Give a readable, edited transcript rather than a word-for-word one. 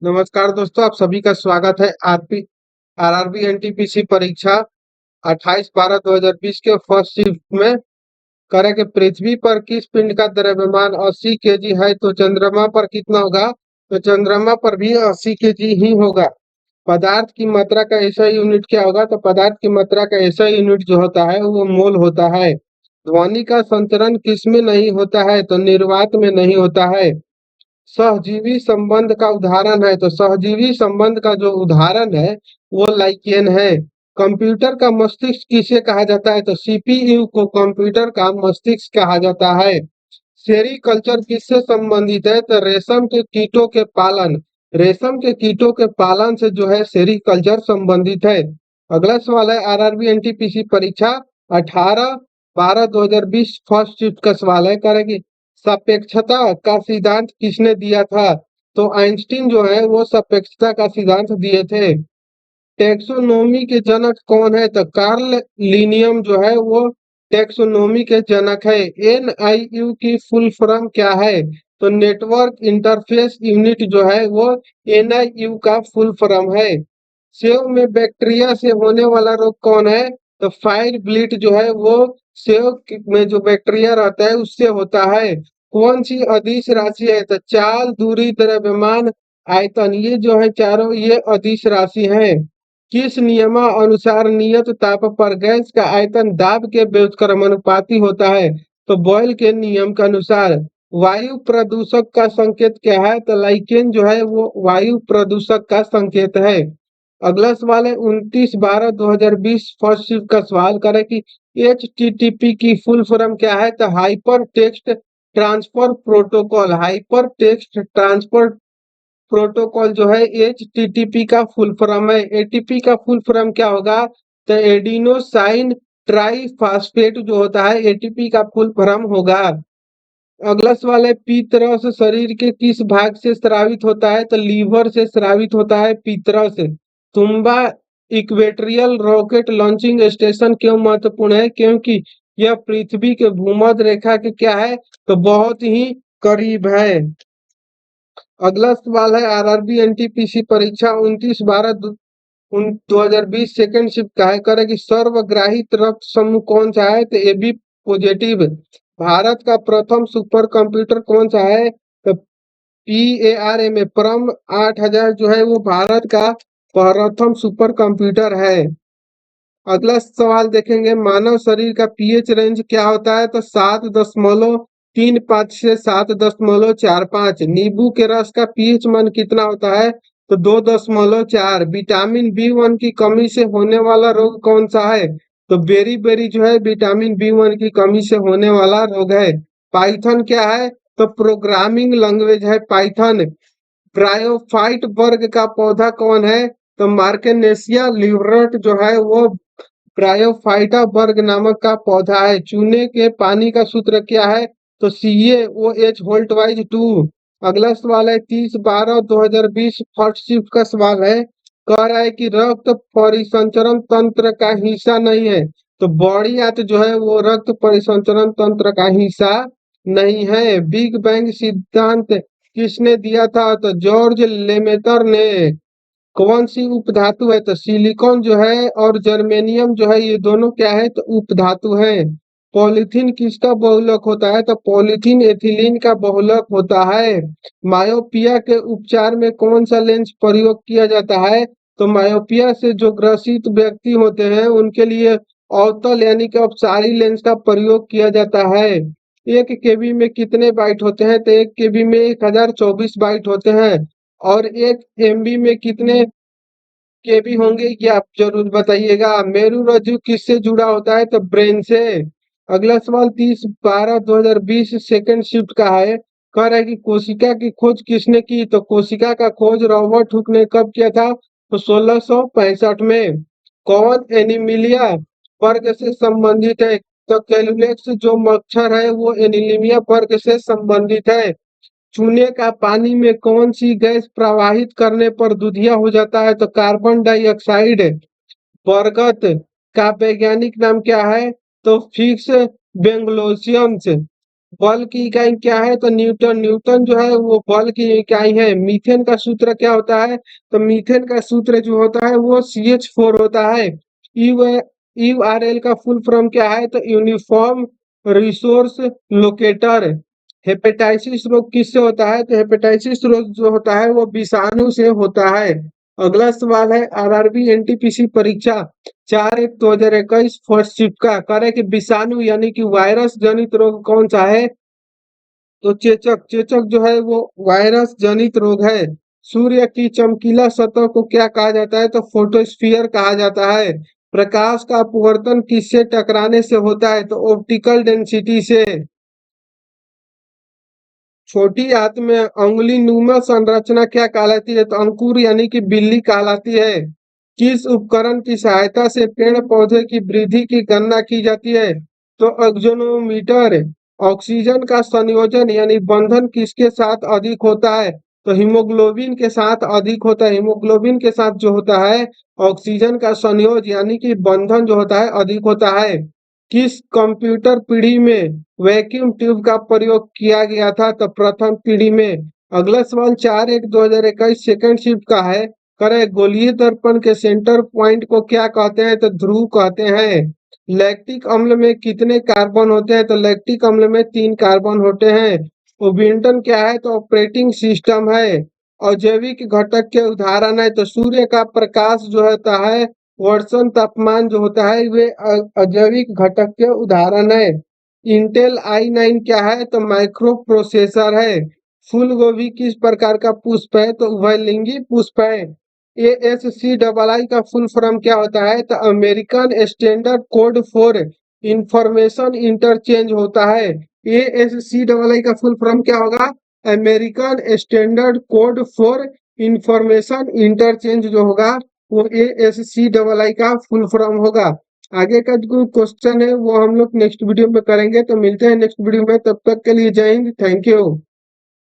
नमस्कार दोस्तों, आप सभी का स्वागत है। आरपी आरआरबी एनटीपीसी परीक्षा 28/12/2020 के फर्स्ट शिफ्ट में। करें कि पृथ्वी पर किस पिंड का द्रव्यमान 80 केजी है तो चंद्रमा पर कितना होगा। तो चंद्रमा पर भी 80 केजी ही होगा। पदार्थ की मात्रा का ऐसा यूनिट क्या होगा। तो पदार्थ की मात्रा का ऐसा यूनिट जो होता है वो मोल होता है। ध्वनि का संचरण किस में नहीं होता है। तो निर्वात में नहीं होता है। सहजीवी संबंध का उदाहरण है। तो सहजीवी संबंध का जो उदाहरण है वो लाइकेन है। कंप्यूटर का मस्तिष्क किसे कहा जाता है। तो सीपीयू को कंप्यूटर का मस्तिष्क कहा जाता है। सेरीकल्चर किससे संबंधित है। तो रेशम के कीटों के पालन। रेशम के कीटों के पालन से जो है सेरीकल्चर संबंधित है। अगला सवाल है आरआरबी एनटीपीसी परीक्षा 18/12/2020 फर्स्ट शिफ्ट का सवाल है। करेगी सापेक्षता का सिद्धांत किसने दिया था। तो आइंस्टीन जो है वो सापेक्षता का सिद्धांत दिए थे। टैक्सोनॉमी के जनक कौन है। तो कार्ल लिनियम जो है वो टैक्सोनॉमी के जनक है। एनआईयू की फुल फॉर्म क्या है। तो नेटवर्क इंटरफेस यूनिट जो है वो एनआईयू का फुल फॉर्म है। सेव में बैक्टीरिया से होने वाला रोग कौन है। तो फायर ब्लीट जो है वो सेव में जो बैक्टीरिया रहता है उससे होता है। कौन सी अदिश राशि है। तो चाल, दूरी, द्रव्यमान, आयतन, ये जो है चारों ये अदिश राशि है। किस नियमानुसार नियत ताप पर गैस का आयतन दाब के व्युत्क्रमानुपाती होता है। तो बॉयल के नियम के अनुसार। वायु प्रदूषक का संकेत क्या है। तो लाइकेन जो है वो वायु प्रदूषक का संकेत है। अगला सवाल है 29/12/2020 फर्स्ट शिफ्ट का सवाल करें कि एचटीटीपी की फुल फॉर्म क्या है। तो hyper text transfer protocol. Hyper text transfer protocol जो है एचटीटीपी का फुल फॉर्म है। एटीपी का फुल फॉर्म क्या होगा। तो एडिनोसाइन ट्राइफॉस्फेट जो होता है एटीपी का फुल फॉर्म होगा। अगला सवाल है पीतरस शरीर के किस भाग से स्रावित होता है। तो लीवर से स्रावित होता है पीतरस। तुम्बा इक्वेटोरियल रॉकेट लॉन्चिंग स्टेशन क्यों महत्वपूर्ण है। क्योंकि यह पृथ्वी के भूमध्य रेखा के क्या है। तो बहुत ही करीब है। अगला सवाल है आरआरबी एनटीपीसी परीक्षा 29/12/2020 सेकंड शिफ्ट का है। करेगी सर्वग्राही रक्त समूह कौन सा है। तो एबी पॉजिटिव। भारत का प्रथम सुपर कंप्यूटर कौन सा है। तो पीएआरएम में परम 8000 जो है वो भारत का प्रथम सुपर कंप्यूटर है। अगला सवाल देखेंगे मानव शरीर का पीएच रेंज क्या होता है। तो 7.35 से 7.45। नींबू के रस का पीएच मान कितना होता है। तो 2.4। विटामिन B1 की कमी से होने वाला रोग कौन सा है। तो बेरी बेरी जो है विटामिन B1 की कमी से होने वाला रोग है। पाइथन क्या है। तो प्रोग्रामिंग लैंग्वेज है पाइथन। ब्रायोफाइट वर्ग का पौधा कौन है। तो मार्केनेसिया लिवरेट जो है वो ब्रायोफाइटा वर्ग नामक का पौधा है। चूने के पानी का सूत्र क्या है। तो CaOH वोल्ट वाइज 2। अगला सवाल है 30/12/2020 फर्स्ट शिफ्ट का सवाल है। कह रहा है कि रक्त परिसंचरण तंत्र का हिस्सा नहीं है। तो बॉडी आर्ट जो है वो रक्त परिसंचरण तंत्र का हिस्सा नहीं है। बिग बैंग सिद्धांत किसने दिया था। तो जॉर्ज लेमेटर ने। कौन सी उपधातु है। तो सिलिकॉन जो है और जर्मेनियम जो है ये दोनों क्या है। तो उपधातु है। पॉलीथीन किसका बहुलक होता है। तो पॉलीथीन एथिलीन का बहुलक होता है। मायोपिया के उपचार में कौन सा लेंस प्रयोग किया जाता है। तो मायोपिया से जो ग्रसित व्यक्ति होते हैं उनके लिए अवतल यानी कि अपसारी लेंस का प्रयोग किया जाता है। 1 KB में कितने बाइट होते हैं। तो 1 KB में 1024 बाइट होते हैं। और 1 MB में कितने केबी होंगे ये आप जरूर बताइएगा। मेरुरज्जु किससे जुड़ा होता है। तो ब्रेन से। अगला सवाल 30/12/2020 सेकंड शिफ्ट का है। कह रहा है कि कोशिका की खोज किसने की। तो कोशिका का खोज रॉबर्ट हुक ने कब किया था। तो 1665 में। कौन एनीमिलिया वर्ग से संबंधित है। तो कैलुलेक्स जो मच्छर है वो एनीमिलिया वर्ग से संबंधित है। चूने का पानी में कौन सी गैस प्रवाहित करने पर दुधिया हो जाता है। तो कार्बन डाइऑक्साइड। बरगद का वैज्ञानिक नाम क्या है। तो फिक्स बेंगलोसियंस। बल की इकाई क्या है तो न्यूटन। न्यूटन जो है वो बल की इकाई है। मीथेन का सूत्र क्या होता है तो मीथेन का सूत्र जो होता है वो CH4 होता है। यू URL का फुल फॉर्म क्या है तो यूनिफॉर्म रिसोर्स लोकेटर। हेपेटाइटिस रोग किससे होता है तो हेपेटाइटिस रोग जो होता है वो विषाणु से होता है। अगला सवाल है RRB NTPC परीक्षा 4/1/2021 फर्स्ट शिफ्ट का करे कि विषाणु यानी कि वायरस जनित रोग कौन सा है तो चेचक। चेचक जो है वो वायरस जनित रोग है। सूर्य की चमकीला सतह को क्या कहा जाता है तो फोटोस्फीयर कहा जाता है। प्रकाश का अपवर्तन किससे टकराने से होता है तो ऑप्टिकल डेंसिटी से। छोटी आंत में अंगुली नुमा संरचना क्या कहलाती है तो अंकुर यानी कि बिल्ली कहलाती है। किस उपकरण की सहायता से पेड़ पौधे की वृद्धि की गणना की जाती है तो एक्सोनोमीटर। ऑक्सीजन का संयोजन यानी बंधन किसके साथ अधिक होता है तो हीमोग्लोबिन के साथ अधिक होता है। हीमोग्लोबिन के साथ जो होता है ऑक्सीजन का संयोज यानी कि बंधन जो होता है अधिक होता है। किस कंप्यूटर पीढ़ी में वैक्यूम ट्यूब का प्रयोग किया गया था तो प्रथम पीढ़ी में। अगला सवाल 4/1/2021 सेकंड शिफ्ट का है करे गोलीय दर्पण के सेंटर पॉइंट को क्या कहते हैं तो ध्रुव कहते हैं। लैक्टिक अम्ल में कितने कार्बन होते हैं तो लैक्टिक अम्ल में 3 कार्बन होते हैं। ओबिंटन क्या है तो ऑपरेटिंग सिस्टम है। अजैविक घटक के उदाहरण है तो सूर्य का प्रकाश जो होता है वर्षण तापमान जो होता है वे अजैविक घटक के उदाहरण है। इंटेल i9 क्या है तो माइक्रो प्रोसेसर है। फूल गोभी किस प्रकार का पुष्प है तो उभयलिंगी पुष्प है। ASCII का फुल फॉर्म क्या होता है तो American standard code for information interchange होता है। ASCII का फुल फॉर्म क्या होगा American standard code for information interchange जो होगा वो ASCII का फुल फॉर्म होगा। आगे का जो क्वेश्चन है वो हम लोग नेक्स्ट वीडियो में करेंगे तो मिलते हैं नेक्स्ट वीडियो में तब तक के लिए जय हिंद थैंक यू।